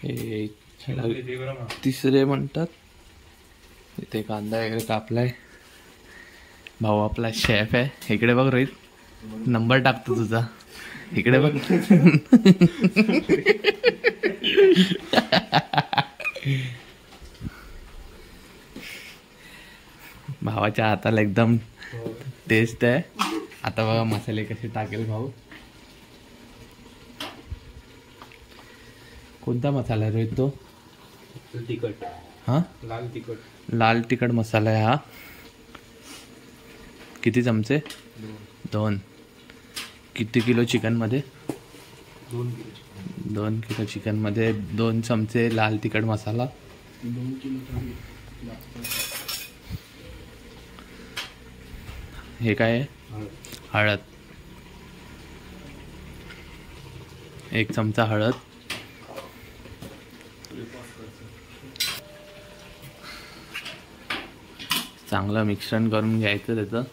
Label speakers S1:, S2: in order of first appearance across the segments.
S1: हे तिसरे म्हणतात. इथे कांदा वगैरे कापलाय. भाऊ आपला शेफ आहे. इकडे बघ रोहित, नंबर टाकतो तुझा. इकडे बघ. भावाच्या हाताला एकदम टेस्ट आहे. आता बघा मसाले कसे टाकेल भाऊ. कोणता मसाला आहे रोहित तो?
S2: तिखट.
S1: हा,
S2: लाल तिखट.
S1: लाल तिखट मसाला आहे हा. किती चमचे? 2. किती किलो चिकन मध्ये? 2 किलो चिकन मध्ये 2 चमचे लाल तिखट मसाला.
S2: 2 किलो.
S1: हे काय आहे? हळद. 1 चमचा हळद. चांगलं मिश्रण करून घ्यायचं त्याचं.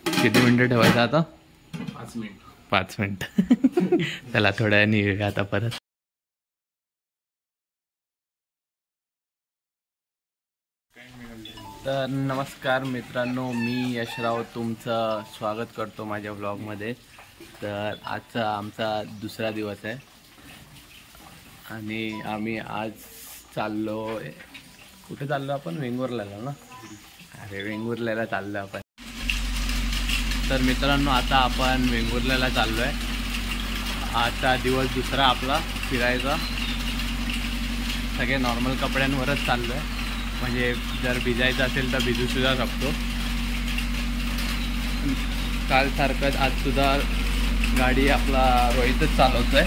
S1: किती मिनिटं ठेवायचं आता?
S2: 5 मिनिट.
S1: 5 मिनिट. चला थोड्या वेळाने येऊया आता परत. तर नमस्कार मित्रांनो, मी यशराव तुमचं स्वागत करतो माझ्या व्लॉगमध्ये. तर आजचा आमचा दुसरा दिवस आहे आणि आम्ही आज चाललो. कुठे चाललो आपण? वेंगुर्ल्याला ना. अरे वेंगुर्ल्याला चाललो आपण. तर मित्रांनो आता आपण वेंगुर्ल्याला चाललो आहे. आजचा दिवस दुसरा आपला फिरायचा. सगळे नॉर्मल कपड्यांवरच चाललो आहे, म्हणजे जर भिजायचं असेल तर भिजूसुद्धा शकतो. कालसारखंच आजसुद्धा गाडी आपला रोहितच चालवतो आहे.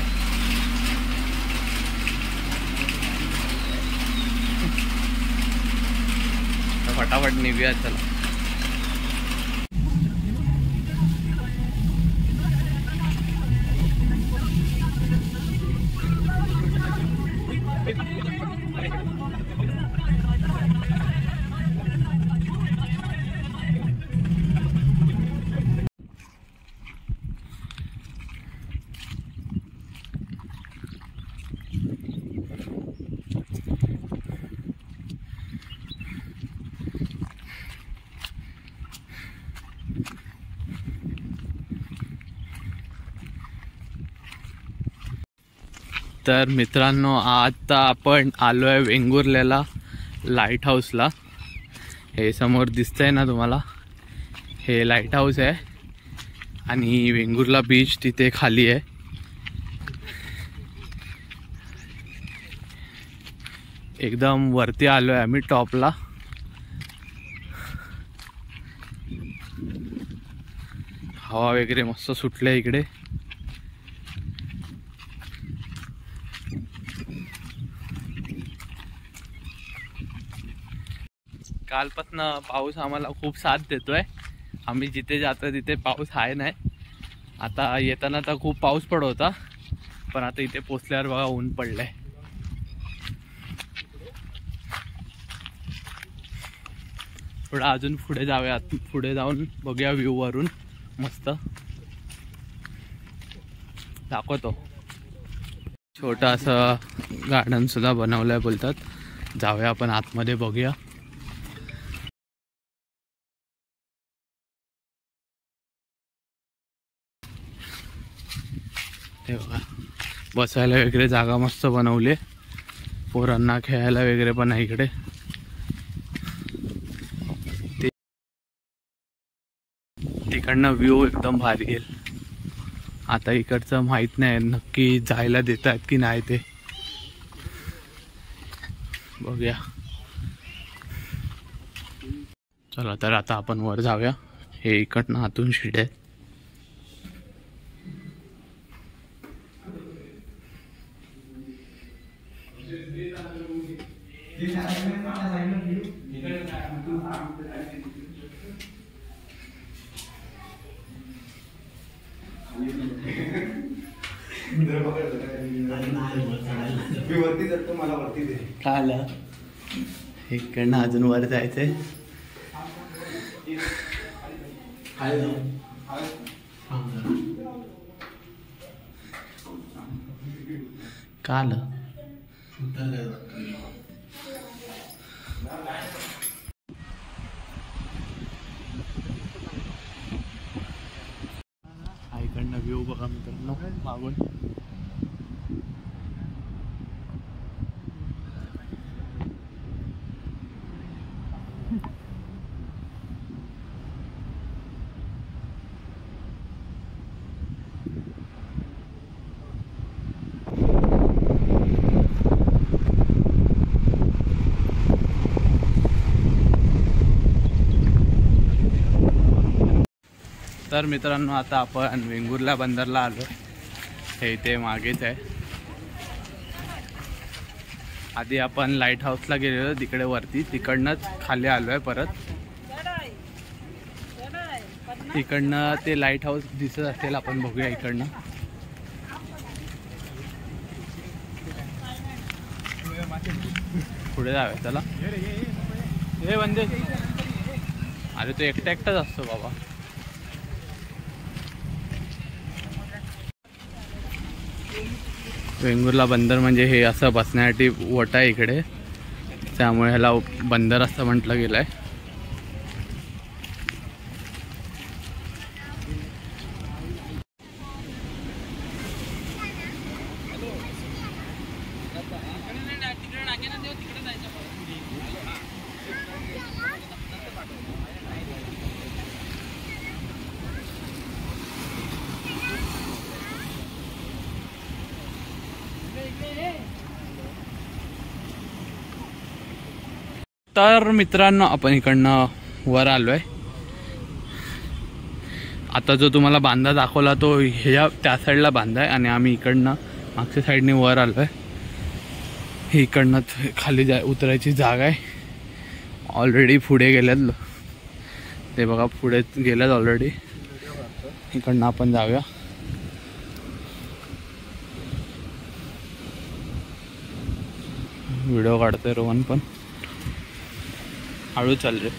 S1: फटाफट निघूया चला. तर मित्रांनो आता आपण आलो आहे वेंगुर्ल्याला लाईट हाऊसला. हे समोर दिसतंय ना तुम्हाला, हे लाईट हाऊस आहे आणि वेंगुर्ला बीच तिथे खाली आहे. एकदम वरती आलो आहे आम्ही टॉपला. हवा वगैरे मस्त सुटले इकडे. कालपासून पाऊस आम्हाला खूप साथ देतोय. आम्ही जिथे जातो तिथे पाऊस आहे नाही. आता येताना तर खूप पाऊस पडत होता, पण आता इथे पोचल्यावर बघा ऊन पडलंय. थोडा अजून पुढे जाऊया. पुढे जाऊन बघूया व्ह्यू वरून मस्त दाखवतो. छोटा असं गार्डन सुद्धा बनवलंय बोलतात. जाऊया आपण आतमध्ये बघूया. हे बघा बसायला वगैरे जागा मस्त बनवली. पोरांना खेळायला वगैरे पण आहे इकडे. तिकडनं व्ह्यू एकदम भारी येईल. आता इकडचं माहित नाही नक्की जायला देतात की नाही ते बघूया. चला तर आता आपण वर जाऊया. हे इकडनं आतून शिड आहे.
S3: मी वरती जातो, मला वरती दे.
S1: काय आलं इकडनं अजून वर जायचंय. का आलं इकडनं व्ह्यू बघा मित्रांनो मागून. तर मित्रांनो आता आपण वेंगुर्ला बंदरला आलो. हे इथे मागेच आहे. आधी आपण लाईट हाऊसला गेलेलो तिकडे वरती, तिकडनंच खाली आलो आहे परत. इकडनं ते लाईट हाऊस दिसत असेल, आपण बघूया इकडनं. पुढे जाऊया चला. हे बंदे, अरे तो एकटा एकटाच असतो बाबा. वेंगुर्ला बंदर म्हणजे हे असं बसण्यासाठी वटा आहे इकडे, त्यामुळे ह्याला बंदर असं म्हटलं गेलं आहे. तर मित्रांनो आपण इकडनं वर आलो आहे. आता जो तुम्हाला बांधा दाखवला तो ह्या त्या साईडला बांधा आहे आणि आम्ही इकडनं मागच्या साईडने वर आलो आहे. ही इकडनं खाली उतरायची जागा आहे. ऑलरेडी पुढे गेल्यात ते बघा, पुढे गेल्यात ऑलरेडी. इकडनं आपण जाऊया. व्हिडिओ काढतोय रोहन पण, हळू चाल रे.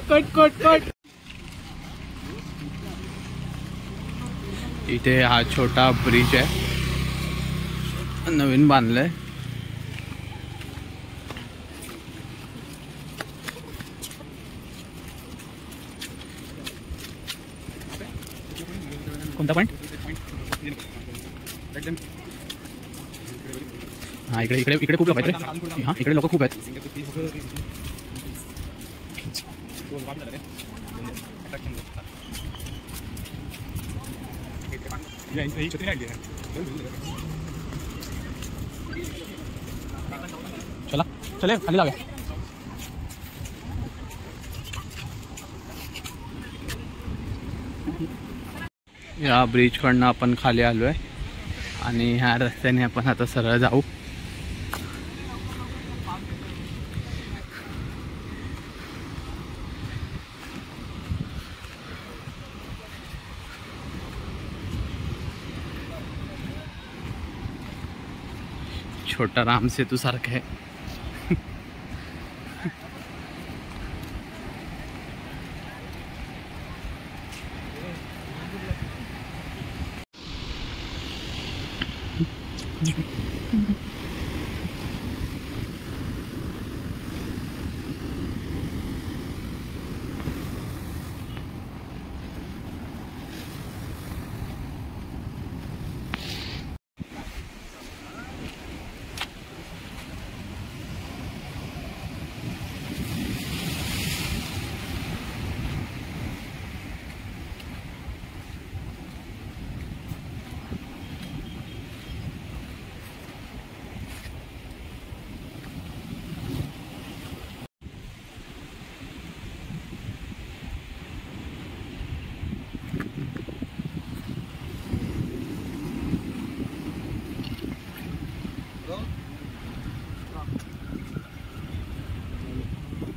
S1: Cut cut cut. इथे हा छोटा ब्रिज आहे, नवीन बांधलाय. कोणता पॉइंट? हा इकडे इकडे इकडे खूप लोक आहेत रे. हा इकडे लोक खूप आहेत. चला चले खाली जाऊया. या ब्रिज कडनं आपण खाली आलो आहे आणि ह्या रस्त्याने आपण आता सरळ जाऊ. छोटा राम सेतू सारखं आहे.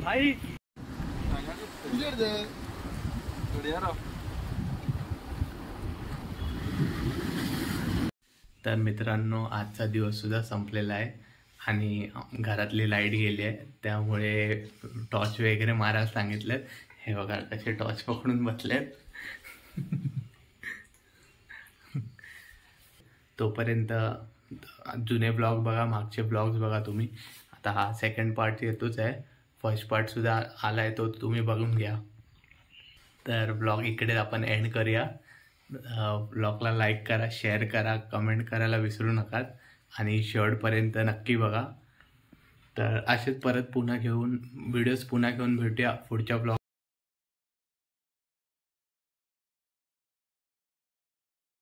S1: भाई तर मित्रांनो आजचा दिवस सुद्धा संपलेला आहे आणि घरातली लाईट गेली आहे, त्यामुळे टॉर्च वगैरे मारायला सांगितलेत. हे बघा कसे टॉर्च पकडून बसलेत. तोपर्यंत जुने ब्लॉग बघा, मागचे ब्लॉग्स बघा तुम्ही. आता हा सेकंड पार्ट येतोच आहे, फर्स्ट पार्ट सुद्धा आला आहे, तो तुम्ही बघून घ्या. तर ब्लॉग इकडे आपण एंड करूया. ब्लॉगला लाईक करा, शेअर करा, कमेंट करायला विसरू नका आणि शेवटपर्यंत नक्की बघा. तर असेच परत पुन्हा घेऊन व्हिडिओज पुन्हा घेऊन भेटूया पुढच्या ब्लॉग.